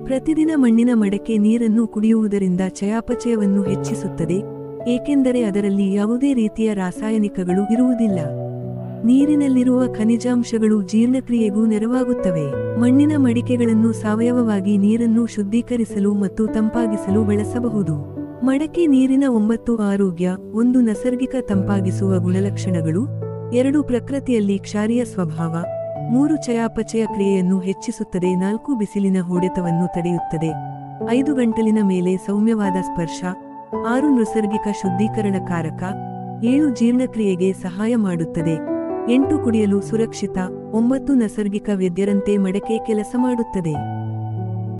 ಪ್ರತಿದಿನ ಮಣ್ಣಿನ ಮಡಕೆ ನೀರನ್ನು ಕುಡಿಯುವುದರಿಂದ ಚಯಾಪಚಯವನ್ನು ಹೆಚ್ಚಿಸುತ್ತದೆ, ಏಕೆಂದರೆ ಅದರಲ್ಲಿ ಯಾವುದೇ ರೀತಿಯ ರಾಸಾಯನಿಕಗಳು ಇರುವುದಿಲ್ಲ. ನೀರಿನಲ್ಲಿರುವ ಖನಿಜಾಂಶಗಳು ಜೀರ್ಣಕ್ರಿಯೆಗೂ ನೆರವಾಗುತ್ತವೆ. ಮಣ್ಣಿನ ಮಡಿಕೆಗಳನ್ನು ಸಾವಯವವಾಗಿ ನೀರನ್ನು ಶುದ್ಧೀಕರಿಸಲು ಮತ್ತು ತಂಪಾಗಿಸಲು ಬಳಸಬಹುದು. ಮಡಕೆ ನೀರಿನ 9 ಆರೋಗ್ಯ. 1 ನೈಸರ್ಗಿಕ ತಂಪಾಗಿಸುವ ಗುಣಲಕ್ಷಣಗಳು. 2 ಪ್ರಕೃತಿಯಲ್ಲಿ ಕ್ಷಾರೀಯ ಸ್ವಭಾವ. 3 ಚಯಾಪಚಯ ಕ್ರಿಯೆಯನ್ನು ಹೆಚ್ಚಿಸುತ್ತದೆ. 4 ಬಿಸಿಲಿನ ಹೊಡೆತವನ್ನು ತಡೆಯುತ್ತದೆ. 5 ಗಂಟಲಿನ ಮೇಲೆ ಸೌಮ್ಯವಾದ ಸ್ಪರ್ಶ. 6 ನೈಸರ್ಗಿಕ ಶುದ್ಧೀಕರಣಕಾರಕ. 7 ಜೀರ್ಣಕ್ರಿಯೆಗೆ ಸಹಾಯ ಮಾಡುತ್ತದೆ. 8 ಕುಡಿಯಲು ಸುರಕ್ಷಿತ. 9 ನೈಸರ್ಗಿಕ ವೇದ್ಯರಂತೆ ಮಡಕೆ ಕೆಲಸ ಮಾಡುತ್ತದೆ.